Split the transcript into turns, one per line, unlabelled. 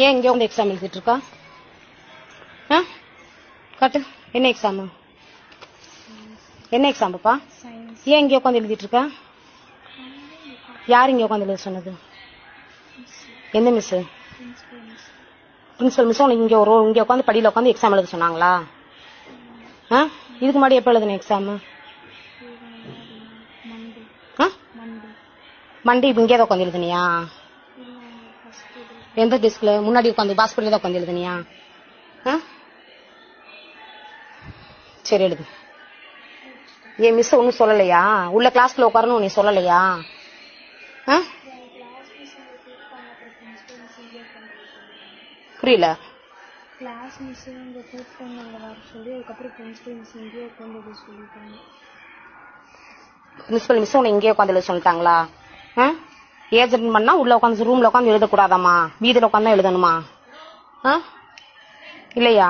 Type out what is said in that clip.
ஏன் இங்கே வந்து எக்ஸாம் எழுதிட்டு இருக்கா? காட்டு, என்ன எக்ஸாம்? என்ன எக்ஸாம் பாப்பா? ஏன் இங்கே உட்காந்து எழுதிட்டு இருக்கா? யார் இங்கே உட்காந்து எழுத சொன்னது? எந்த மிஸ்? பிரின்சிபல் மிஸ் உனக்கு இங்கே உட்காந்து படியில் உட்காந்து எக்ஸாம் எழுத சொன்னாங்களா? இதுக்கு முன்னாடி எப்போ எழுதுன எக்ஸாம்? மண்டே இப்போ இங்கே தான் உட்காந்து எழுதுனியா? எந்த டெஸ்க்ல? முன்னாடி உட்காந்து பாஸ்போர்ட்ல தான் உட்காந்து எழுதுனியா? சரி எழுது. ஏன் மிஸ் ஒன்னும் சொல்லலையா? உள்ள கிளாஸ்ல உட்காரணும் நீ சொல்லலையா? புரியல.
கிளாஸ் மிஸ் இங்க கூப்பிட்டாங்க வர சொல்லி அதுக்கப்புறம் பிரின்சிபல் மிஸ் இங்கேயே உட்காந்து சொல்லிட்டாங்க.
பிரின்சிபல் மிஸ் உன்னை இங்கேயே உட்காந்து எழுத சொல்லிட்டாங்களா? ஏஜென்ட் பண்ணா உள்ள உட்காந்து ரூம்ல உட்காந்து எழுதக்கூடாதாமா? வீதியில உட்காந்து எழுதணுமா? இல்லையா?